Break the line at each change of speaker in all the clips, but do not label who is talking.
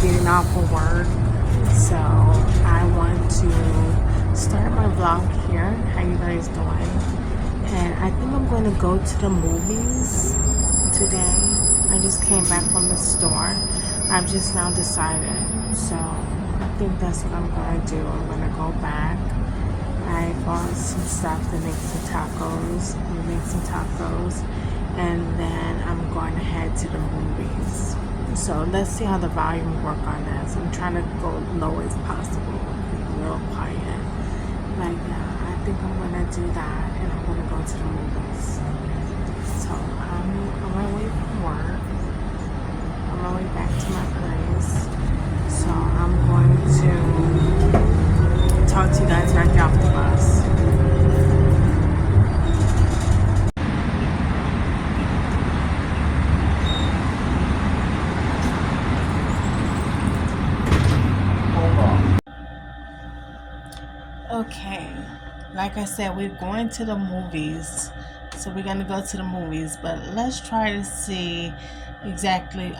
getting off of work, so I want to start my vlog here. How you guys doing? And I think I'm going to go to the movies today. I just came back from the store. I've just now decided, so I think that's what I'm going to do. I'm going to go back. I bought some stuff to make some tacos. And then I'm going to head to the movies. So let's see how the volume will work on this. I'm trying to go low as possible, real quiet. But yeah, I think I'm gonna do that, and I'm gonna go to the movies. So I'm on my way from work. On my way back to my place. So I'm going to talk to you guys when I get off the bus. Okay, like I said, we're going to the movies. So we're going to go to the movies, but let's try to see exactly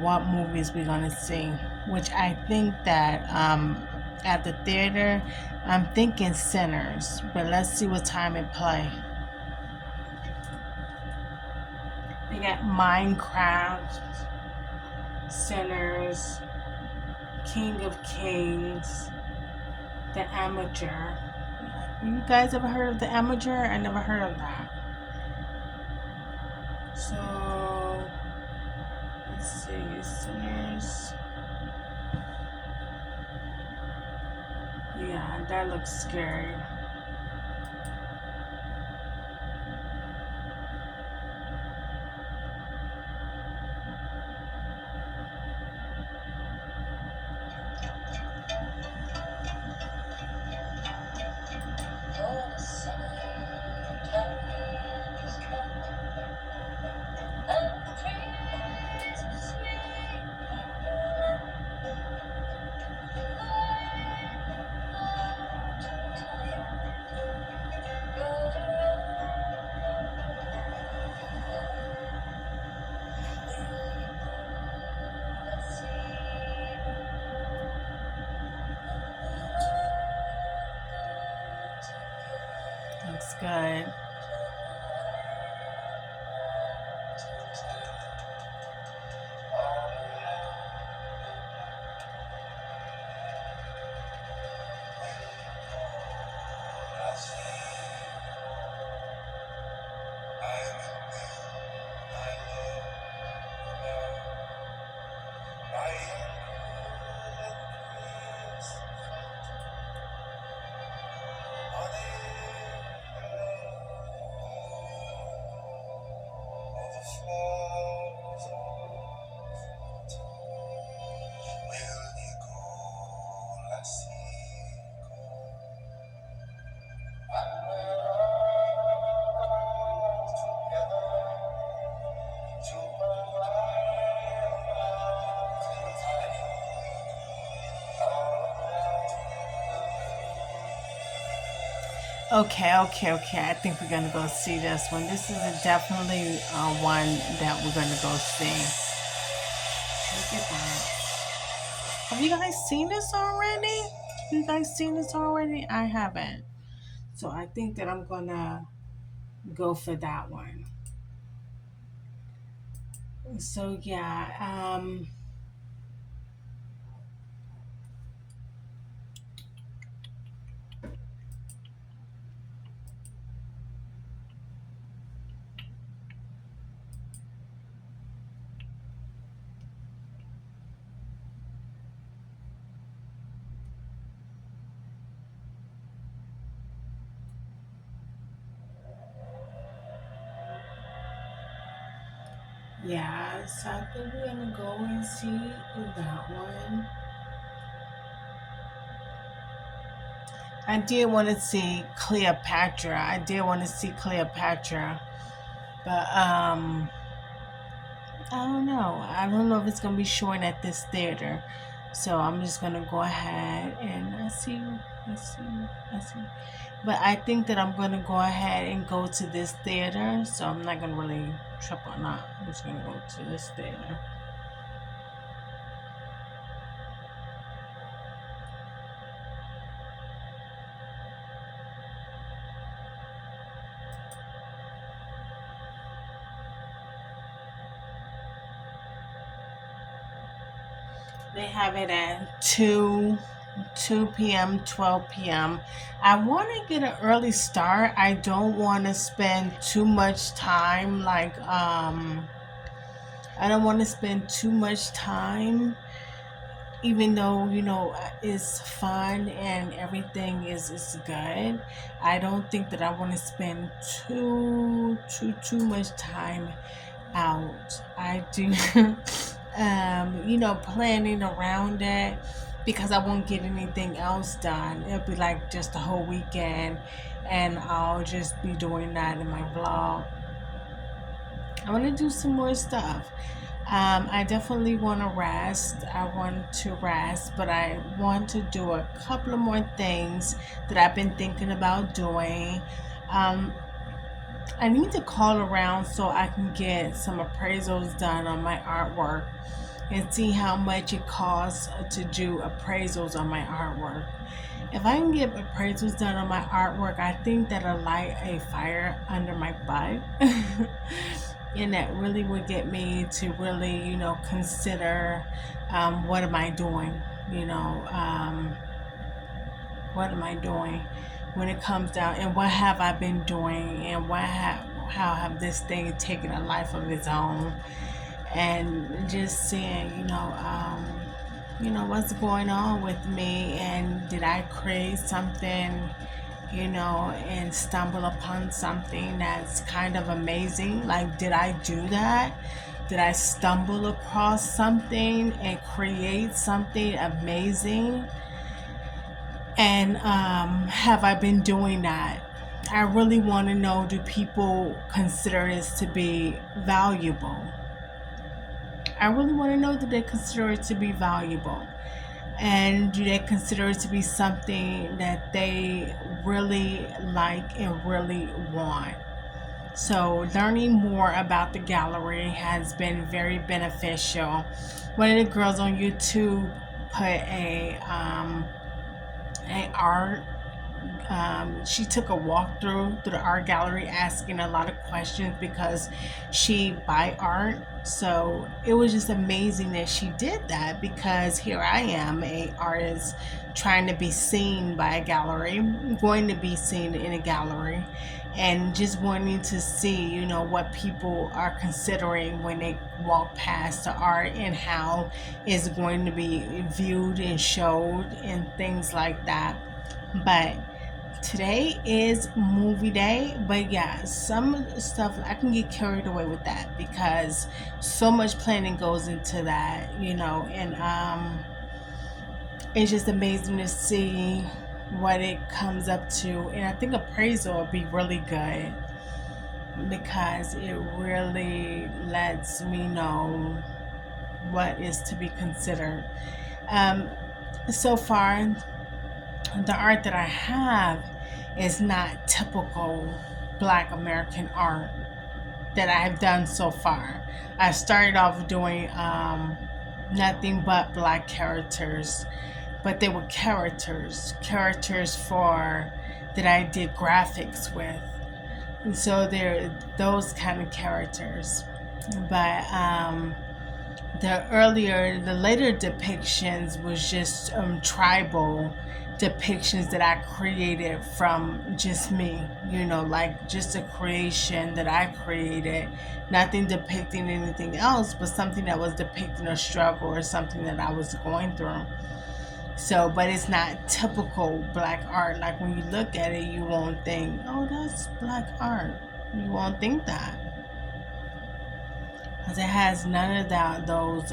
what movies we're going to see, which I think that at the theater, I'm thinking Sinners, but let's see what time it play. We got Minecraft, Sinners, King of Kings, The Amateur. You guys ever heard of The Amateur? I never heard of that. So, let's see, Sinners. Yeah, that looks scary. Looks good. Okay. I think we're gonna go see this one. This is definitely one that we're gonna go see. Look at that. Have you guys seen this already? You guys seen this already? I haven't. So I think that I'm gonna go for that one. So yeah, yeah. So I think we're gonna go and see that one. I did want to see Cleopatra. But I don't know. I don't know if it's gonna be showing at this theater. So I'm just gonna go ahead and I see. But I think that I'm gonna go ahead and go to this theater. So I'm not gonna really trip on that. I'm just gonna go to this theater. They have it at 2 p.m., 12 p.m. I want to get an early start. I don't want to spend too much time I don't want to spend too much time, even though it's fun and everything is good. I don't think that I want to spend too much time out. I do planning around it, because I won't get anything else done. It'll be like just the whole weekend, and I'll just be doing that in my vlog. I want to do some more stuff. I definitely want to rest. I want to rest, but I want to do a couple of more things that I've been thinking about doing. Um, I need to call around so I can get some appraisals done on my artwork and see how much it costs to do appraisals on my artwork. If I can get appraisals done on my artwork, I think that'll light a fire under my butt. And that really would get me to really, consider what am I doing? What am I doing when it comes down, and what have I been doing, and how have this thing taken a life of its own, and just seeing, what's going on with me, and did I create something, and stumble upon something that's kind of amazing? Like, did I do that? Did I stumble across something and create something amazing? And have I been doing that? I really want to know, do people consider this to be valuable? I really want to know, do they consider it to be valuable? And do they consider it to be something that they really like and really want? So learning more about the gallery has been very beneficial. One of the girls on YouTube put a art. She took a walkthrough through the art gallery, asking a lot of questions because she buy art. So it was just amazing that she did that, because here I am, a artist trying to be seen by a gallery, going to be seen in a gallery, and just wanting to see, what people are considering when they walk past the art, and how it's going to be viewed and showed and things like that. But today is movie day, but yeah, some stuff I can get carried away with that, because so much planning goes into that, and it's just amazing to see what it comes up to. And I think appraisal will be really good, because it really lets me know what is to be considered. So far, the art that I have is not typical Black American art that I have done so far. I started off doing nothing but Black characters, but they were characters for that I did graphics with, and so they're those kind of characters. But the later depictions was just tribal depictions that I created from just me, like just a creation that I created, nothing depicting anything else, but something that was depicting a struggle or something that I was going through. So, but it's not typical Black art. Like, when you look at it, you won't think, oh, that's Black art. You won't think that, because it has none of those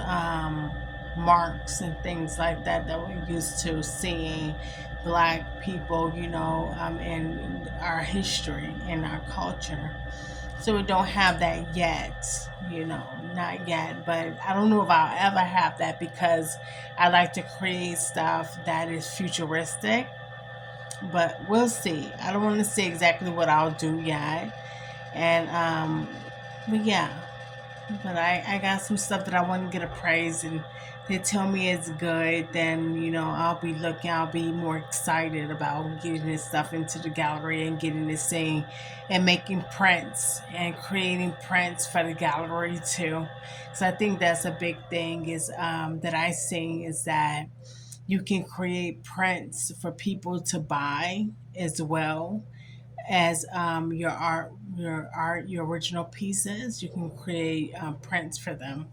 marks and things like that we're used to seeing Black people, in our history, in our culture. So we don't have that yet, not yet. But I don't know if I'll ever have that, because I like to create stuff that is futuristic. But we'll see. I don't want to say exactly what I'll do yet. And but yeah. But I got some stuff that I want to get appraised, and they tell me it's good, then I'll be looking, I'll be more excited about getting this stuff into the gallery and getting this thing and making prints and creating prints for the gallery too. So I think that's a big thing is that I see is that you can create prints for people to buy as well as your original pieces. You can create prints for them.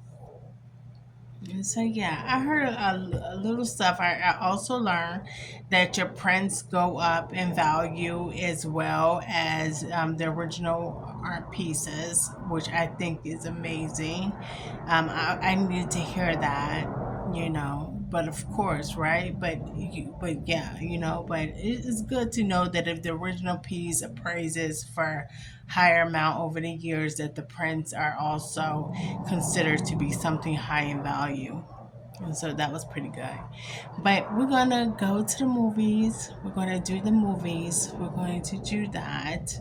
And so yeah, I heard a little stuff. I also learned that your prints go up in value as well as the original art pieces, which I think is amazing. I needed to hear that, but of course, right? But yeah, but it's good to know that if the original piece appraises for higher amount over the years, that the prints are also considered to be something high in value. And so that was pretty good. But we're gonna go to the movies. We're gonna do the movies. We're going to do that.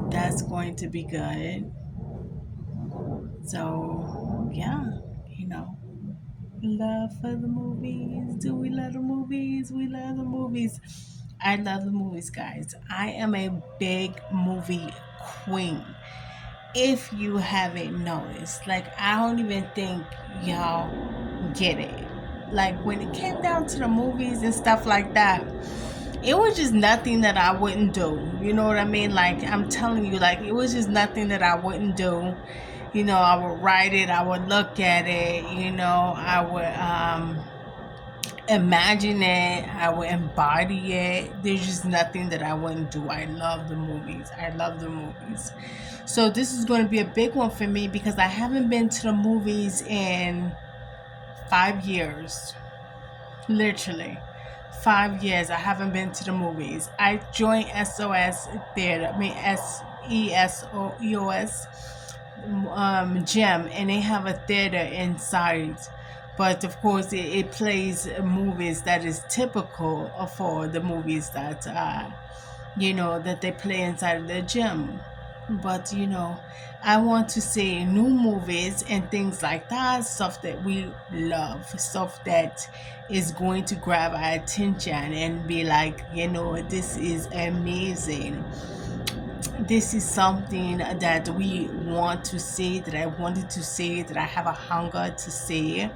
That's going to be good. So yeah, you know, love for the movies. Do we love the movies? We love the movies. I love the movies, guys. I am a big movie queen. If you haven't noticed, like, I don't even think y'all get it. Like, when it came down to the movies and stuff like that, it was just nothing that I wouldn't do. You know what I mean? Like, I'm telling you, like, it was just nothing that I wouldn't do. I would write it, I would look at it, I would imagine it, I would embody it. There's just nothing that I wouldn't do. I love the movies. I love the movies. So this is going to be a big one for me because I haven't been to the movies in 5 years. Literally. 5 years I haven't been to the movies. I joined SOS Theater, SESOEOS gym, and they have a theater inside. But of course, it plays movies that is typical for the movies that that they play inside the gym. But I want to see new movies and things like that, stuff that we love, stuff that is going to grab our attention and be like, this is amazing. This is something that we want to see, that I wanted to see, that I have a hunger to see,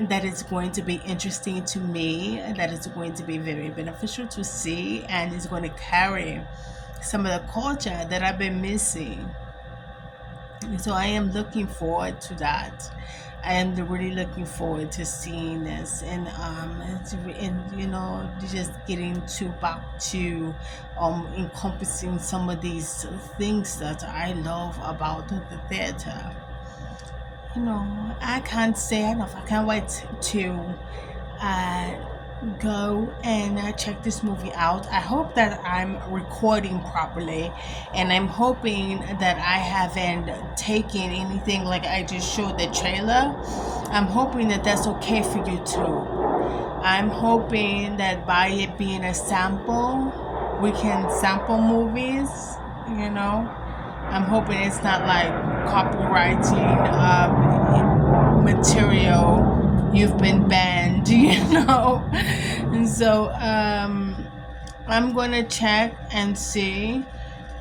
that is going to be interesting to me, that is going to be very beneficial to see, and is going to carry some of the culture that I've been missing. And so I am looking forward to that. I am really looking forward to seeing this, and just getting back to encompassing some of these things that I love about the theater. I can't say enough. I can't wait to go and check this movie out. I hope that I'm recording properly, and I'm hoping that I haven't taken anything, like I just showed the trailer. I'm hoping that that's okay for you too. I'm hoping that by it being a sample, we can sample movies, I'm hoping it's not like copywriting material. You've been banned, And so I'm going to check and see,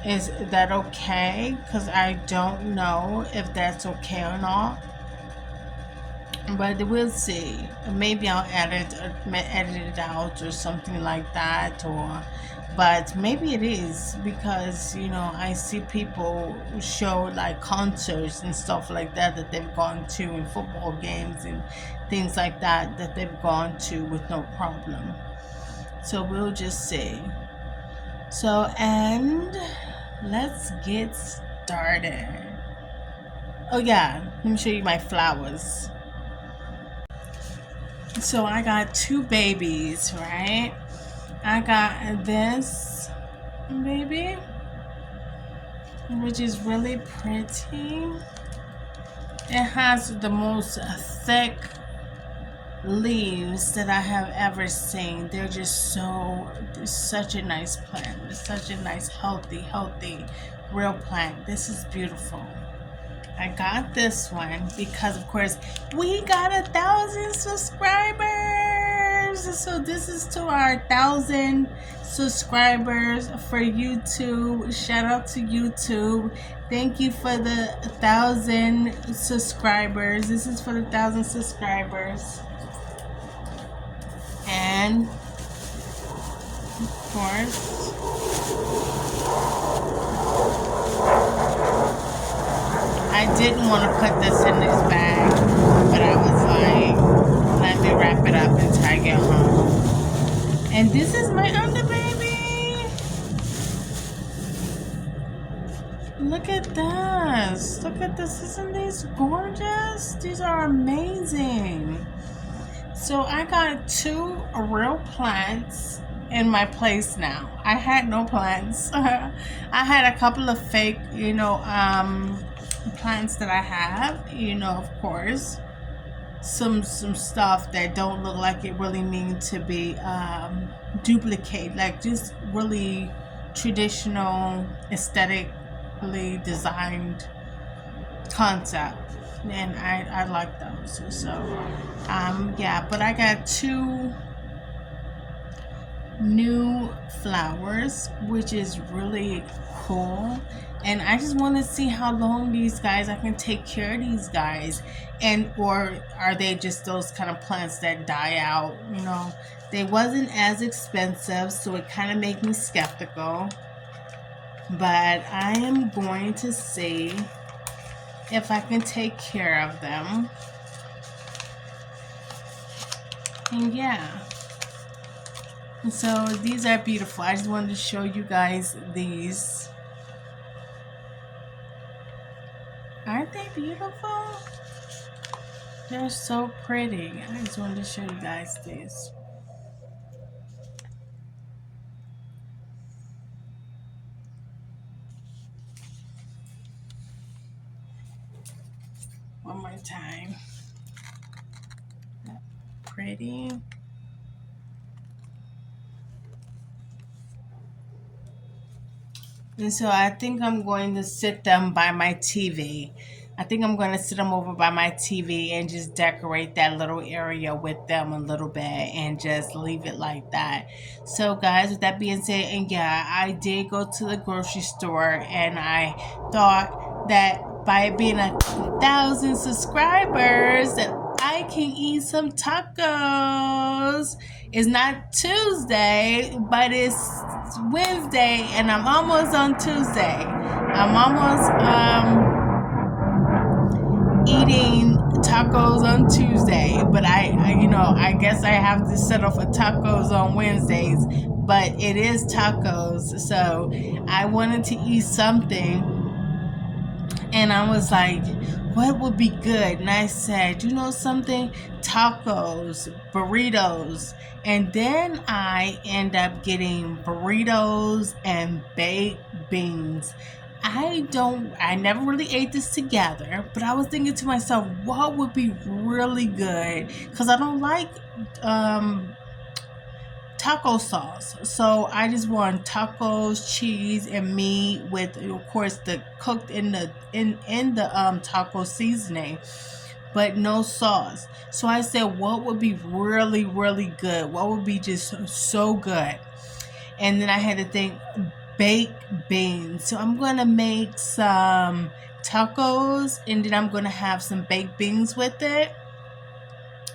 is that okay? Because I don't know if that's okay or not. But we'll see. Maybe I'll edit it out or something like that, but maybe it is, because I see people show like concerts and stuff like that they've gone to, and football games and things like that they've gone to with no problem. So we'll just see. So, and let's get started. Oh yeah, let me show you my flowers. So I got two babies, right? I got this baby, which is really pretty. It has the most thick leaves that I have ever seen. They're just such a nice plant. It's such a nice, healthy, real plant. This is beautiful. I got this one because, of course, we got 1,000 subscribers. So this is to our 1,000 subscribers for YouTube. Shout out to YouTube. Thank you for the 1,000 subscribers. This is for the 1,000 subscribers. And, of course, I didn't want to put this in this bag, but I was like, let me wrap it up until I get home. And this is my underbaby. Look at this. Look at this. Isn't these gorgeous? These are amazing. So I got 2 real plants in my place now. I had no plants. I had a couple of fake, plants that I have, of course, some stuff that don't look like it really need to be duplicated, like just really traditional, aesthetically designed concept, and I like those. So yeah, but I got 2 new flowers, which is really cool, and I just want to see how long I can take care of these guys, and or are they just those kind of plants that die out. They wasn't as expensive, so it kind of made me skeptical, but I am going to see if I can take care of them. And yeah, so these are beautiful. I just wanted to show you guys these. Aren't they beautiful? They're so pretty. I just wanted to show you guys these. One more time. Pretty. And so I think I'm going to sit them by my TV. I think I'm going to sit them over by my TV and just decorate that little area with them a little bit and just leave it like that. So guys, with that being said, and yeah, I did go to the grocery store, and I thought that by it being 1,000 subscribers that I can eat some tacos. It's not Tuesday, but it's Wednesday, and I'm almost on Tuesday. I'm almost eating tacos on Tuesday, but I guess I have to settle for tacos on Wednesdays, but it is tacos, so I wanted to eat something, and I was like, what would be good? And I said, something? Tacos, burritos. And then I end up getting burritos and baked beans. I never really ate this together, but I was thinking to myself, what would be really good? Because I don't like taco sauce, so I just want tacos, cheese, and meat with, of course, the cooked in the taco seasoning, but no sauce. So I said, what would be really, really good? What would be just so good? And then I had to think, baked beans. So I'm gonna make some tacos, and then I'm gonna have some baked beans with it.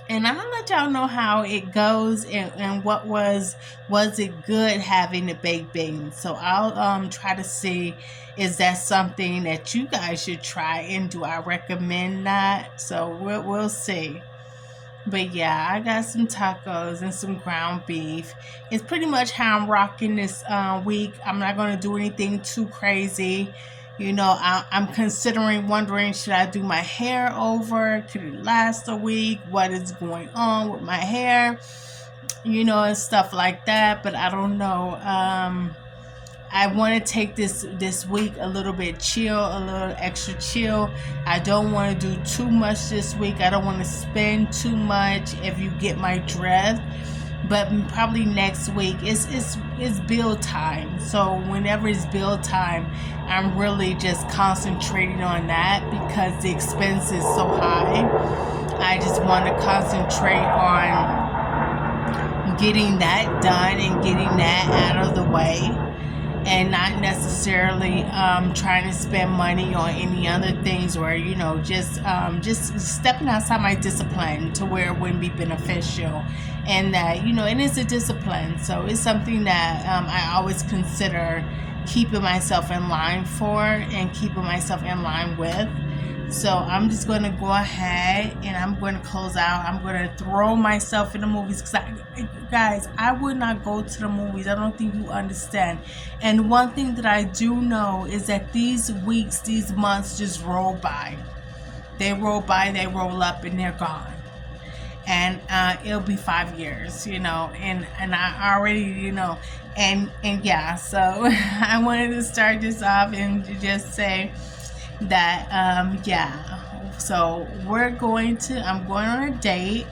And I'm gonna let y'all know how it goes, and what was it good having the baked beans. So I'll try to see, is that something that you guys should try, and do I recommend that? So we'll see. But yeah, I got some tacos and some ground beef. It's pretty much how I'm rocking this week. I'm not gonna do anything too crazy. I'm wondering, should I do my hair over? Could it last a week? What is going on with my hair? And stuff like that. But I don't know. I want to take this week a little bit chill, a little extra chill. I don't want to do too much this week. I don't want to spend too much, if you get my drift. but probably next week. It's bill time, so whenever it's bill time, I'm really just concentrating on that because the expense is so high. I just want to concentrate on getting that done and getting that out of the way, and not necessarily trying to spend money on any other things, or just stepping outside my discipline to where it wouldn't be beneficial. And that, and it's a discipline, so it's something that I always consider keeping myself in line for and keeping myself in line with. So I'm just going to go ahead and I'm going to close out. I'm going to throw myself in the movies because guys, I would not go to the movies. I don't think you understand. And one thing that I do know is that these weeks, these months just roll by. They roll by, they roll up, and they're gone. And it'll be 5 years, and I already, and yeah. So I wanted to start this off and just say that so I'm going on a date,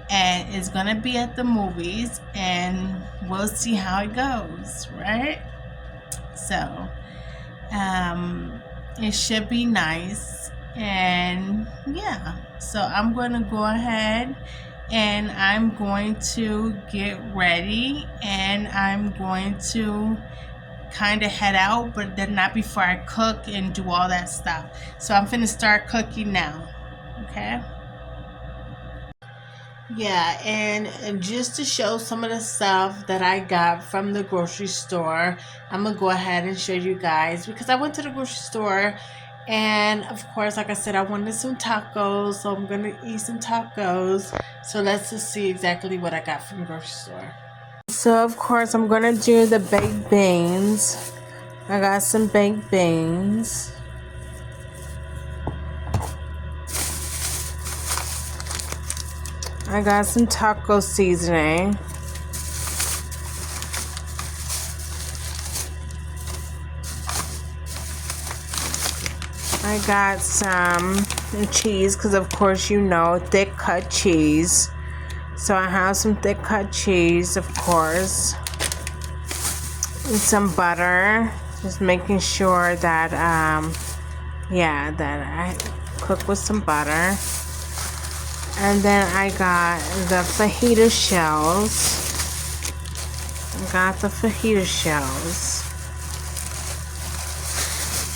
and it's gonna be at the movies, and we'll see how it goes, right? So it should be nice, and yeah, so I'm gonna go ahead and I'm going to get ready, and I'm going to kind of head out, but then not before I cook and do all that stuff. So I'm finna start cooking now. Okay. Yeah, and just to show some of the stuff that I got from the grocery store, I'm gonna go ahead and show you guys, because I went to the grocery store, and of course, like I said, I wanted some tacos, so I'm gonna eat some tacos. So let's just see exactly what I got from the grocery store. So of course I'm gonna do the baked beans. I got some baked beans. I got some taco seasoning. I got some cheese, because of course thick cut cheese. So I have some thick cut cheese, of course, and some butter. Just making sure that that I cook with some butter. And then I got the fajita shells.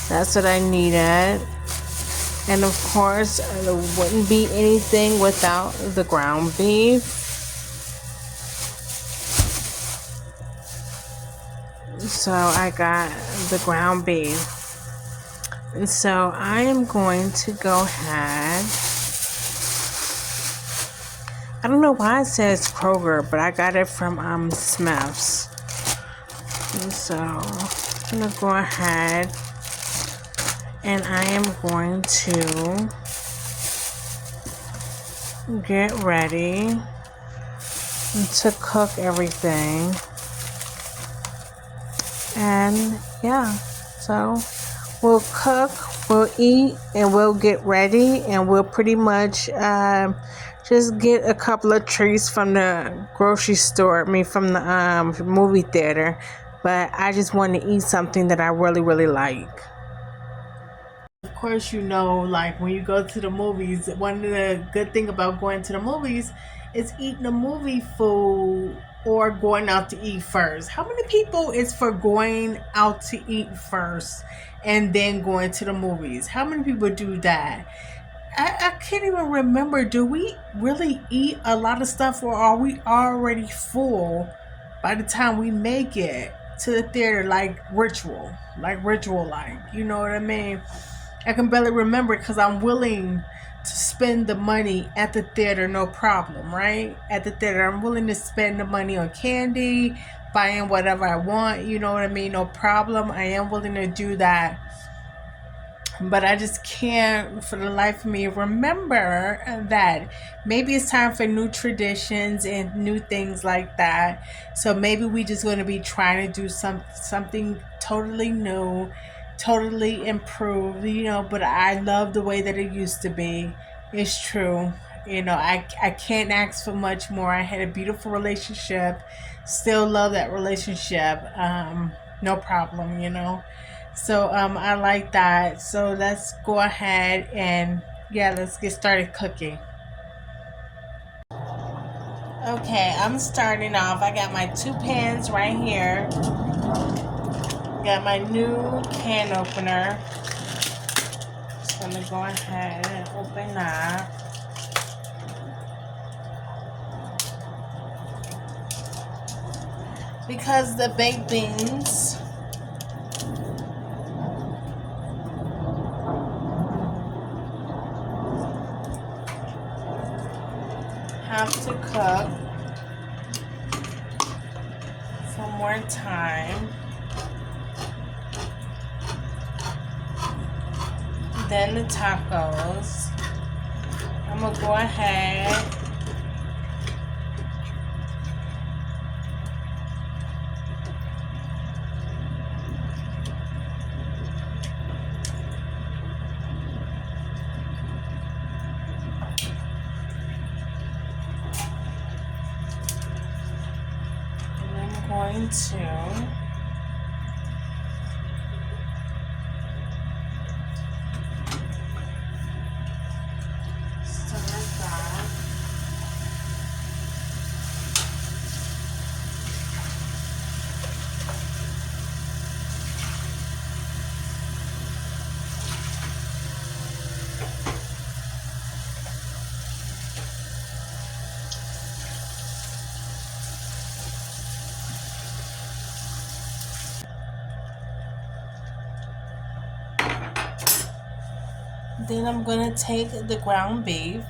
That's what I needed. And of course, there wouldn't be anything without the ground beef. So I got the ground beef. And so I am going to go ahead. I don't know why it says Kroger, but I got it from Smith's. And so I'm going to go ahead and I am going to get ready to cook everything. And yeah, so we'll cook, we'll eat, and we'll get ready, and we'll pretty much just get a couple of treats from the grocery store, from the movie theater. But I just want to eat something that I really, really like. Of course, like when you go to the movies, one of the good things about going to the movies is eating the movie food or going out to eat first. How many people is for going out to eat first and then going to the movies? How many people do that? I can't even remember. Do we really eat a lot of stuff, or are we already full by the time we make it to the theater, like ritual, you know what I mean? I can barely remember because I'm willing to spend the money at the theater, no problem, right? At the theater, I'm willing to spend the money on candy, buying whatever I want, you know what I mean? No problem. I am willing to do that. But I just can't, for the life of me, remember that maybe it's time for new traditions and new things like that. So maybe we just going to be trying to do something totally new, totally improved, but I love the way that it used to be. It's true. You know, I can't ask for much more. I had a beautiful relationship, still love that relationship. No problem, you know. So I like that. So let's go ahead and yeah, let's get started cooking. Okay, I'm starting off. I got my two pans right here. Got my new can opener. Just gonna go ahead and open that. Because the baked beans have to cook for more time than the tacos. I'm gonna go ahead and I'm going to stir that. Then I'm gonna take the ground beef.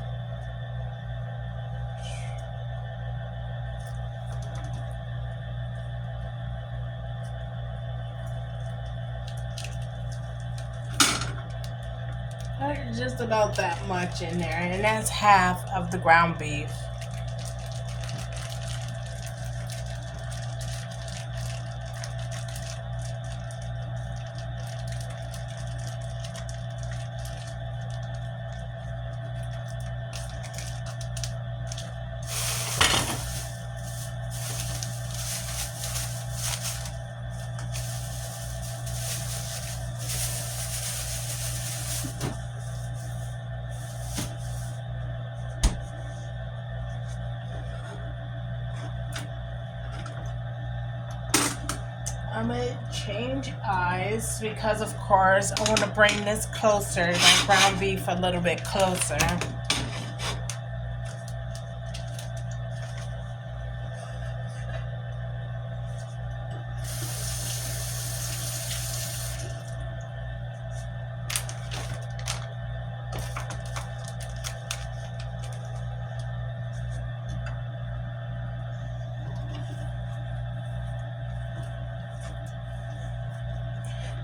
Just about that much in there, and that's half of the ground beef. I'm gonna change eyes because, of course, I want to bring this closer, my ground beef a little bit closer.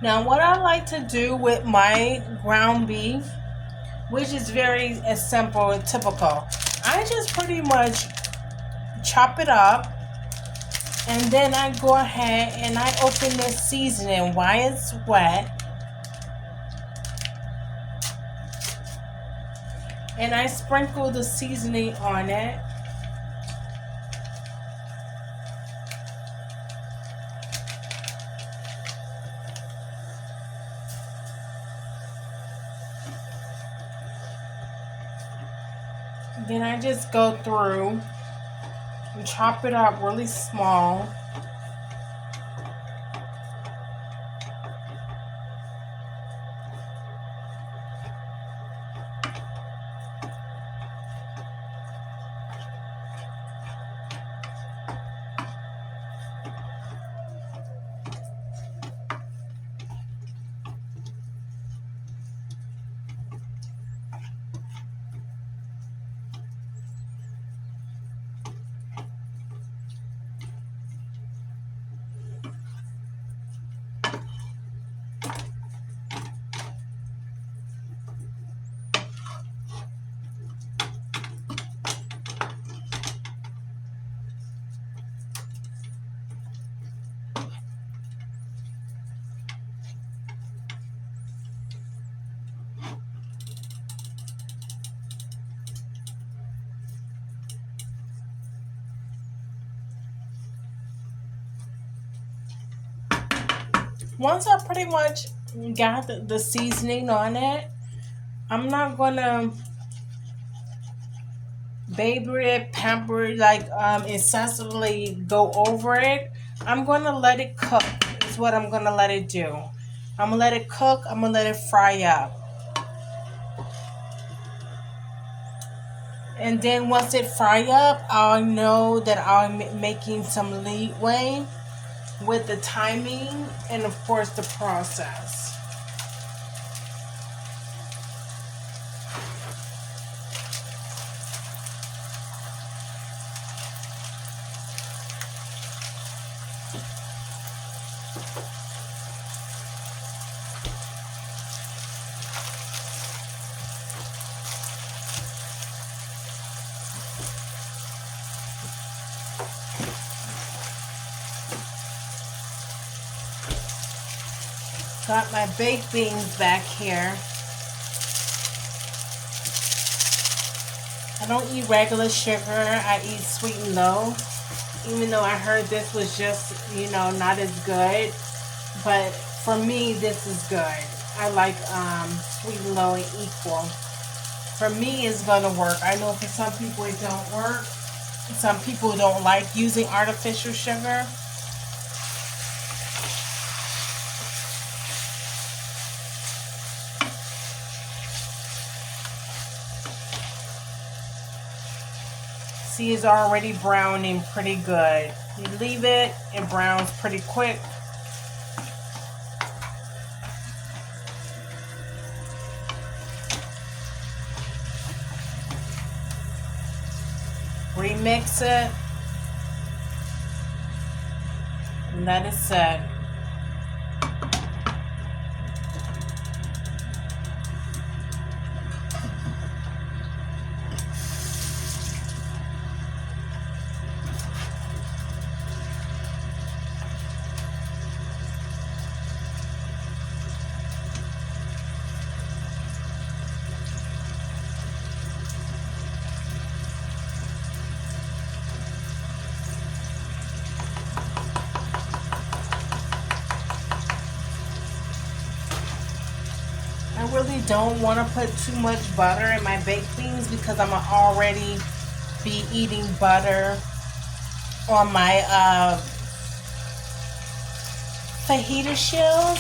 Now, what I like to do with my ground beef, which is very simple and typical, I just pretty much chop it up, and then I go ahead and I open this seasoning while it's wet, and I sprinkle the seasoning on it. Then I just go through and chop it up really small. Once I pretty much got the seasoning on it, I'm not gonna baby it, pamper it, like incessantly go over it. I'm gonna let it cook. Is what I'm gonna let it do. I'm gonna let it cook. I'm gonna let it fry up. And then once it fry up, I'll know that I'm making some leeway with the timing and of course the process. Got my baked beans back here. I don't eat regular sugar. I eat sweet and low. Even though I heard this was just, not as good. But for me, this is good. I like sweet and low and equal. For me, it's going to work. I know for some people it don't work. Some people don't like using artificial sugar. See, it's already browning pretty good. You leave it, it browns pretty quick. Remix it. And let it set. I really don't want to put too much butter in my baked beans because I'm already be eating butter on my fajita shells.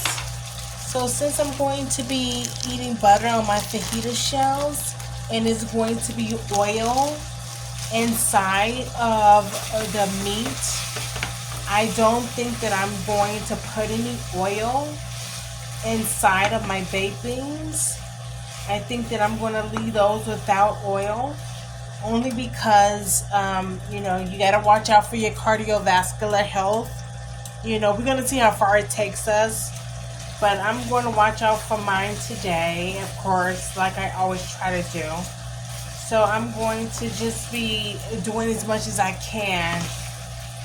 So since I'm going to be eating butter on my fajita shells and it's going to be oil inside of the meat, I don't think that I'm going to put any oil inside of my baked beans. I think that I'm going to leave those without oil, only because you got to watch out for your cardiovascular health. We're going to see how far it takes us, but I'm going to watch out for mine today, of course, like I always try to do. So I'm going to just be doing as much as I can.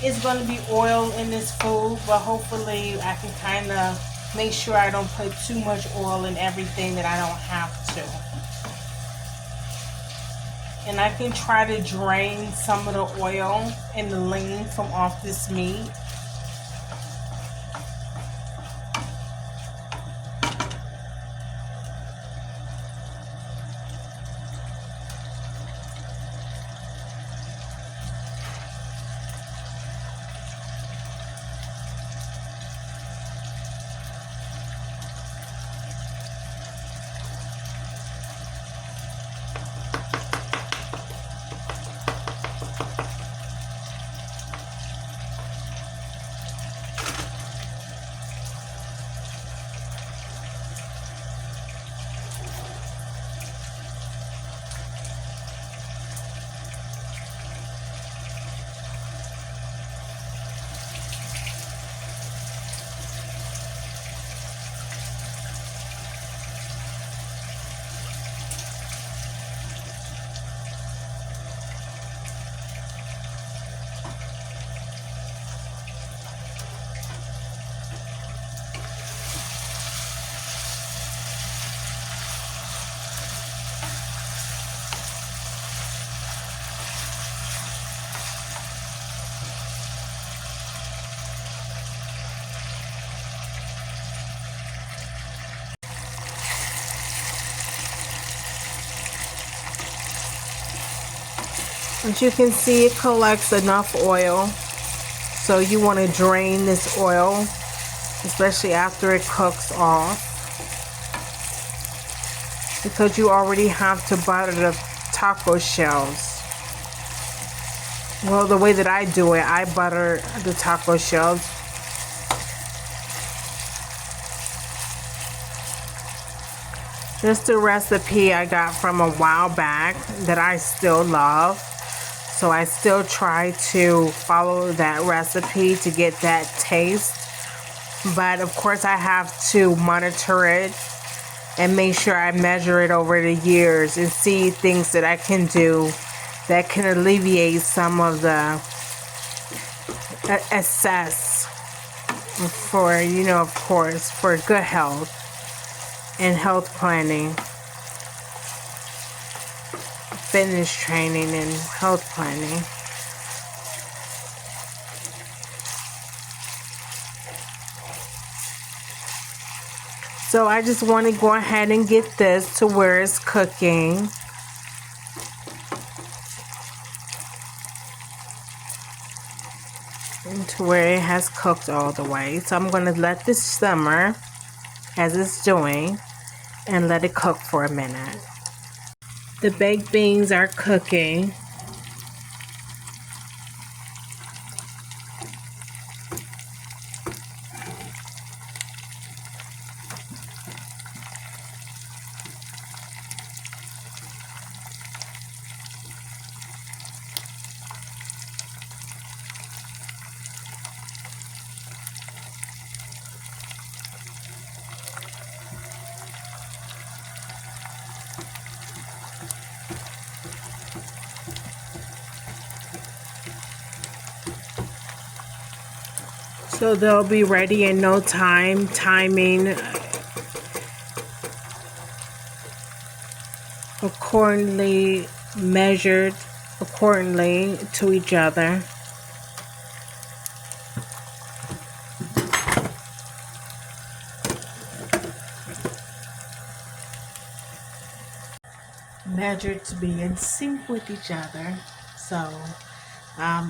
It's going to be oil in this food, but hopefully I can kind of make sure I don't put too much oil in everything that I don't have to. And I can try to drain some of the oil and the lean from off this meat. As you can see, it collects enough oil. So you want to drain this oil, especially after it cooks off, because you already have to butter the taco shells. Well, the way that I do it, I butter the taco shells. This is a recipe I got from a while back that I still love. So I still try to follow that recipe to get that taste. But of course I have to monitor it and make sure I measure it over the years and see things that I can do that can alleviate some of the excess for, of course, for good health and health planning, fitness training and health planning. So I just want to go ahead and get this to where it's cooking. To where it has cooked all the way. So I'm going to let this simmer as it's doing and let it cook for a minute. The baked beans are cooking. So they'll be ready in no time. Timing accordingly, measured accordingly to each other. Measured to be in sync with each other. So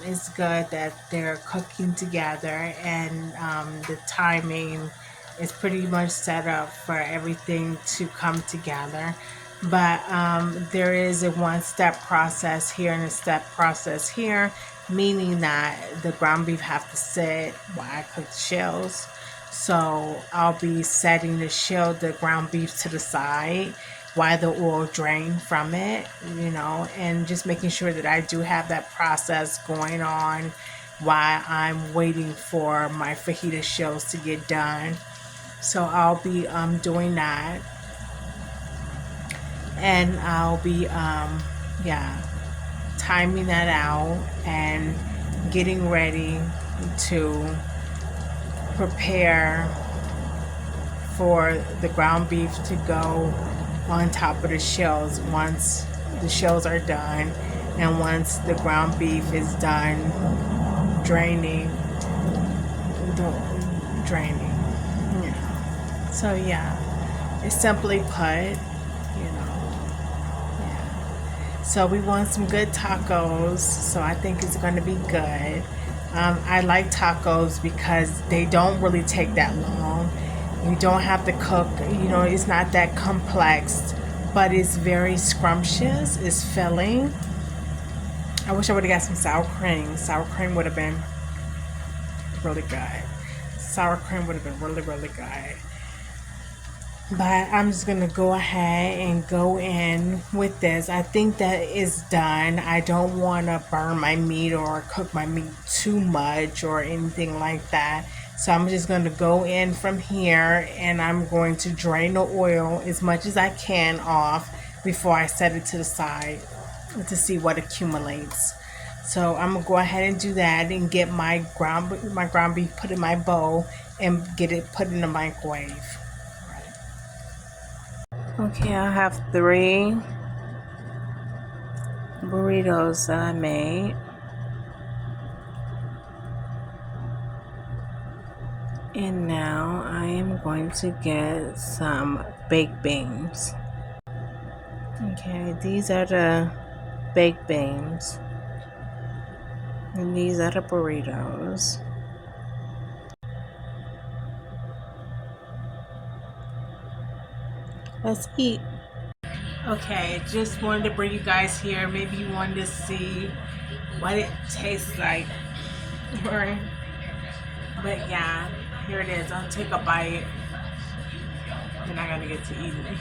it's good that they're cooking together, and the timing is pretty much set up for everything to come together. But there is a one-step process here and a step process here, meaning that the ground beef have to sit while I cook the shells. So I'll be setting the ground beef to the side while the oil drain from it, and just making sure that I do have that process going on while I'm waiting for my fajita shells to get done. So I'll be doing that, and I'll be timing that out and getting ready to prepare for the ground beef to go on top of the shells once the shells are done, and once the ground beef is done draining. So it's simply put, so we want some good tacos, so I think it's going to be good. I like tacos because they don't really take that long. You don't have to cook, it's not that complex, but it's very scrumptious, it's filling. I wish I would have got some sour cream. Sour cream would have been really good. Sour cream would have been really, really good. But I'm just going to go ahead and go in with this. I think that is done. I don't want to burn my meat or cook my meat too much or anything like that. So I'm just going to go in from here, and I'm going to drain the oil as much as I can off before I set it to the side to see what accumulates. So I'm going to go ahead and do that and get my ground beef put in my bowl and get it put in the microwave. Okay, I have 3 burritos that I made. And now I am going to get some baked beans. Okay, these are the baked beans. And these are the burritos. Let's eat. Okay, just wanted to bring you guys here. Maybe you wanted to see what it tastes like. Right? But yeah, here it is. I'll take a bite. Then I gotta get to eating.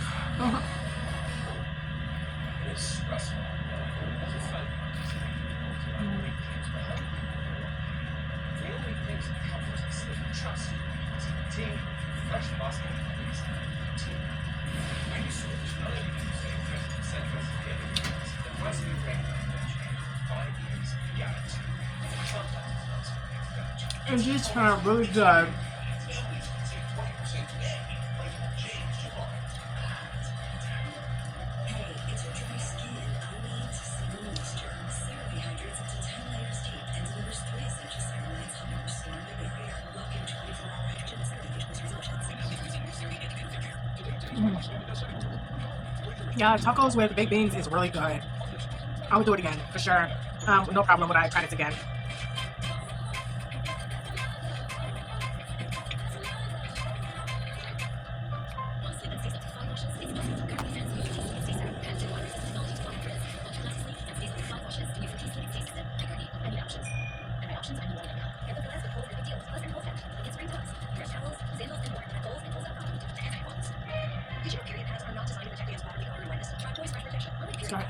And these turned really good. Yeah, tacos with baked beans is really good. I would do it again for sure. No problem would I try this again. Start.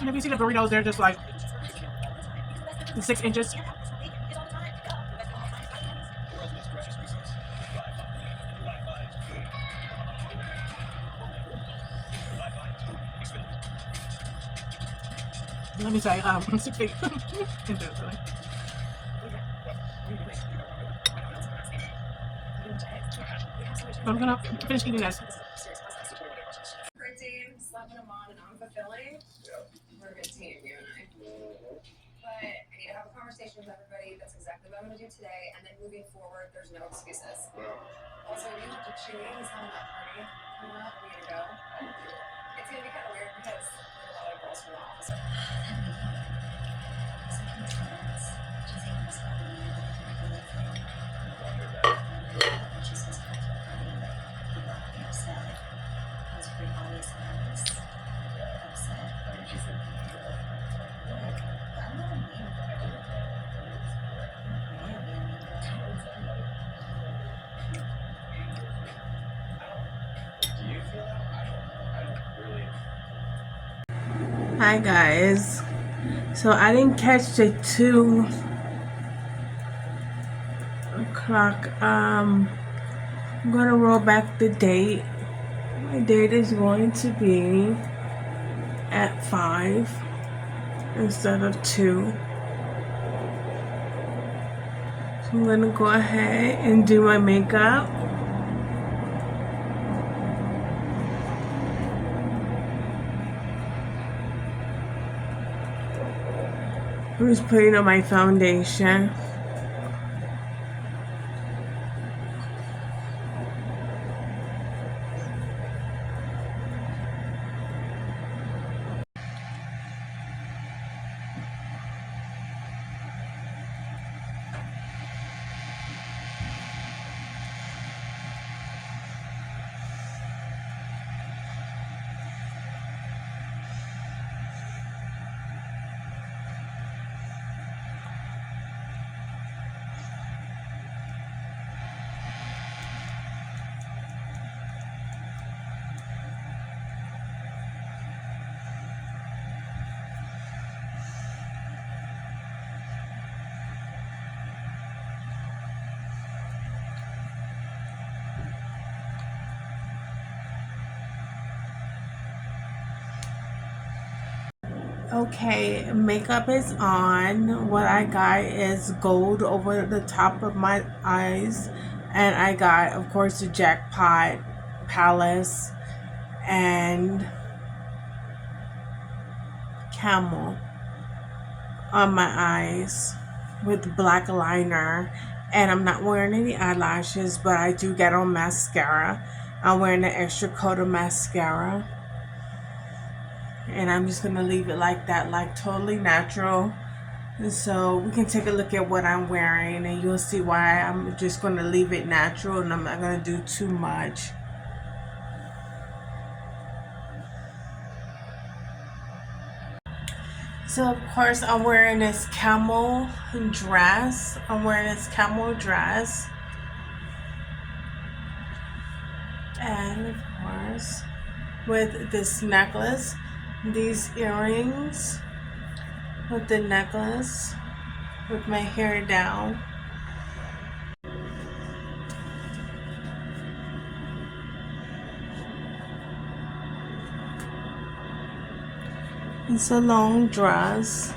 And if you see the burritos, they're just like 6 inches. Let me say, 6 feet inches. Really. But I'm gonna finish eating this.
Team, slapping them on and unfulfilling. We're a good team, you and I. But I need to have a conversation with everybody. That's exactly what I'm going to do today. And then moving forward, there's no excuses. Also, you have to chew. He's having that party coming up. We need to go. It's going to be kind of weird because there's a lot of girls from the office.
Hi guys. So I didn't catch the 2 o'clock. I'm gonna roll back the date. My date is going to be at 5 instead of 2. So I'm gonna go ahead and do my makeup. I'm just putting on my foundation. Okay, makeup is on. What I got is gold over the top of my eyes. And I got, of course, the Jackpot Palace and Camel on my eyes with black liner. And I'm not wearing any eyelashes, but I do get on mascara. I'm wearing an extra coat of mascara. And I'm just going to leave it like that, like totally natural. And so we can take a look at what I'm wearing and you'll see why I'm just going to leave it natural and I'm not going to do too much. So of course I'm wearing this camel dress. And of course with this necklace, these earrings, with the necklace, with my hair down. It's a long dress.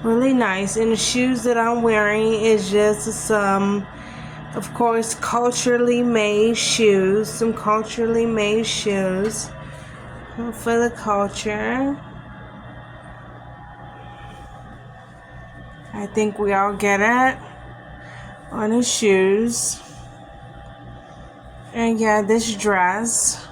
Really nice. And the shoes that I'm wearing is just some, of course, culturally made shoes. Some culturally made shoes for the culture. I think we all get it on the shoes. And yeah, this dress,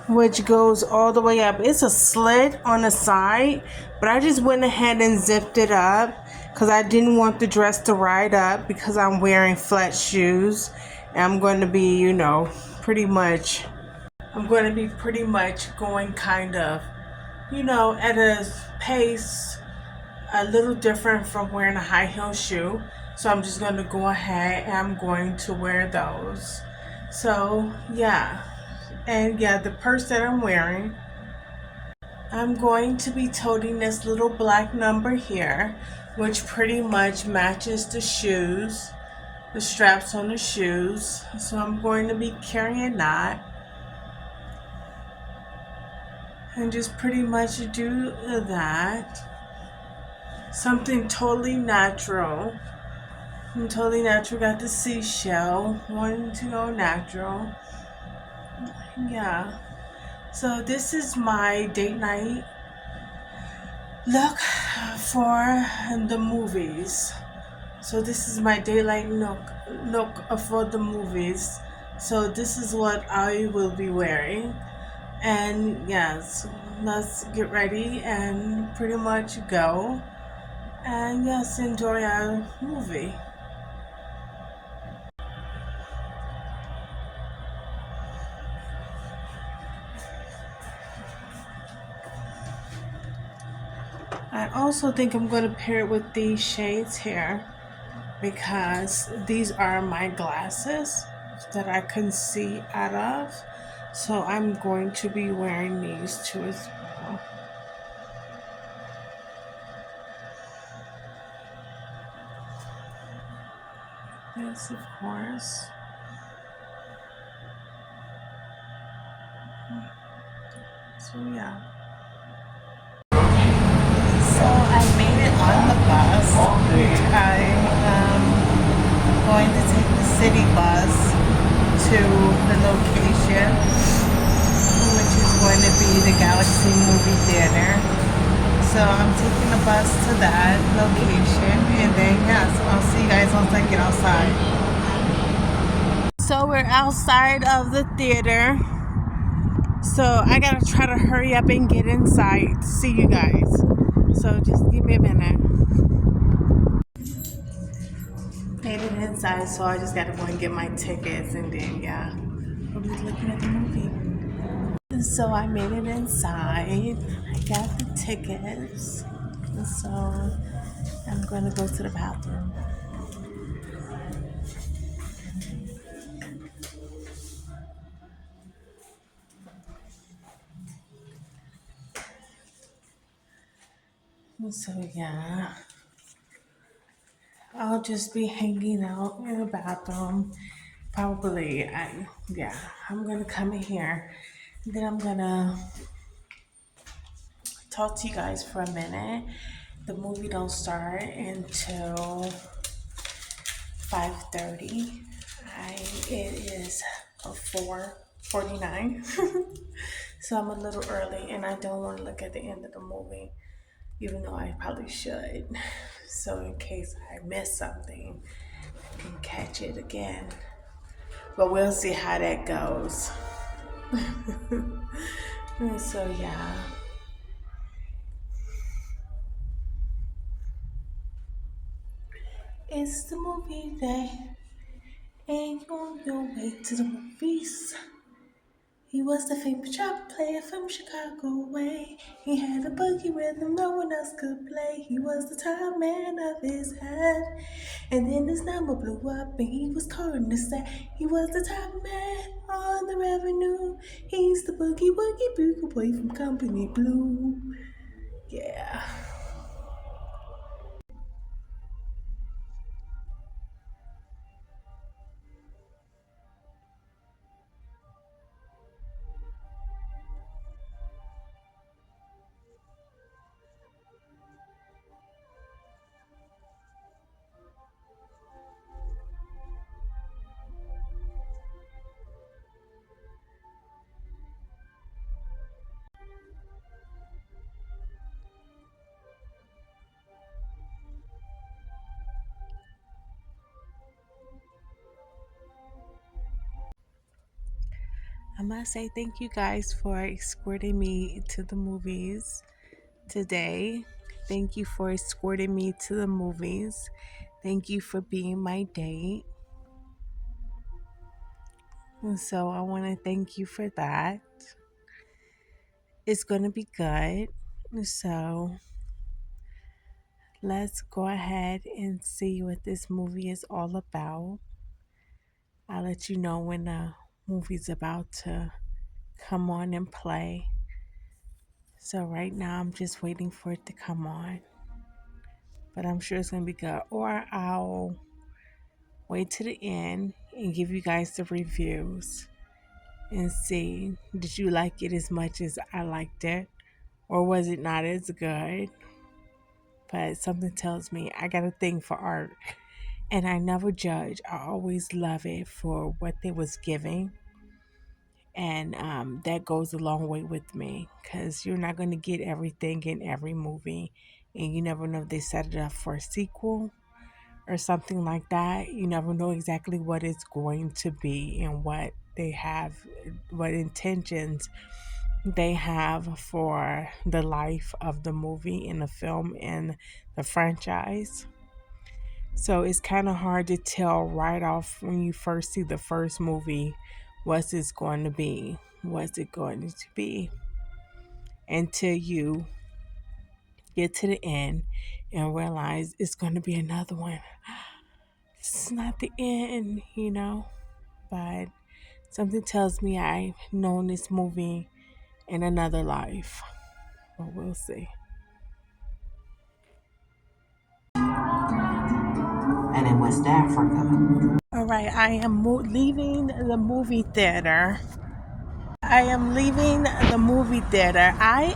which goes all the way up. It's a slit on the side, but I just went ahead and zipped it up because I didn't want the dress to ride up because I'm wearing flat shoes. And I'm going to be, you know, pretty much going kind of, you know, at a pace a little different from wearing a high heel shoe. So I'm just going to go ahead and I'm going to wear those. So yeah. And yeah, the purse that I'm wearing, I'm going to be toting this little black number here, which pretty much matches the shoes, the straps on the shoes. So I'm going to be carrying that. And just pretty much do that. Something totally natural. Totally natural. Got the seashell. Wanting to go natural. Yeah. So this is my date night look for the movies. So this is my daylight look for the movies. So this is what I will be wearing. And yes, let's get ready and pretty much go. And yes, enjoy our movie. I also think I'm going to pair it with these shades here because these are my glasses that I can see out of. So I'm going to be wearing these too as well. Yes, of course. So yeah. So I made it on the bus. I'm going to take the city bus to the location, which is going to be the Galaxy Movie Theater. So I'm taking the bus to that location, and then yeah, so I'll see you guys once I get outside. So we're outside of the theater. So I gotta try to hurry up and get inside to see you guys. So just give me a minute. Made it inside, so I just gotta go and get my tickets and then yeah, we'll be looking at the movie. So I made it inside. I got the tickets. So I'm gonna go to the bathroom. So yeah, I'll just be hanging out in the bathroom. Probably, I'm gonna come in here. Then I'm gonna talk to you guys for a minute. The movie don't start until 5:30. It is 4:49. So I'm a little early and I don't want to look at the end of the movie, even though I probably should. So in case I miss something, I can catch it again. But we'll see how that goes. So yeah. It's the movie day, and you're on your way to the movies. He was the favorite truck player from Chicago way. He had a boogie rhythm no one else could play. He was the top man of his head. And then his number blew up and he was calling to say he was the top man on the revenue. He's the boogie woogie bugle boy from Company Blue. Yeah. I must say thank you guys for escorting me to the movies today. Thank you for escorting me to the movies. Thank you for being my date. And so I want to thank you for that. It's going to be good. So let's go ahead and see what this movie is all about. I'll let you know when the movie's about to come on and play. So right now I'm just waiting for it to come on. But I'm sure it's going to be good. Or I'll wait to the end and give you guys the reviews and see, did you like it as much as I liked it? Or was it not as good? But something tells me I got a thing for art. And I never judge. I always love it for what they was giving. And that goes a long way with me. Because you're not going to get everything in every movie. And you never know if they set it up for a sequel or something like that. You never know exactly what it's going to be and what they have, what intentions they have for the life of the movie and the film and the franchise. So it's kind of hard to tell right off when you first see the first movie what's it going to be, what's it going to be, until you get to the end and realize it's going to be another one. It's not the end, but something tells me I've known this movie in another life. But we'll see. And in West Africa. All right, I am leaving the movie theater. I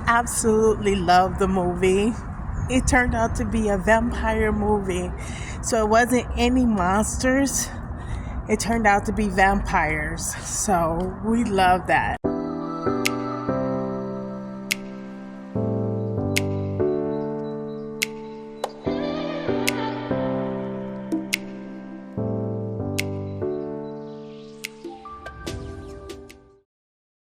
absolutely love the movie. It turned out to be a vampire movie. So it wasn't any monsters. It turned out to be vampires. So we love that.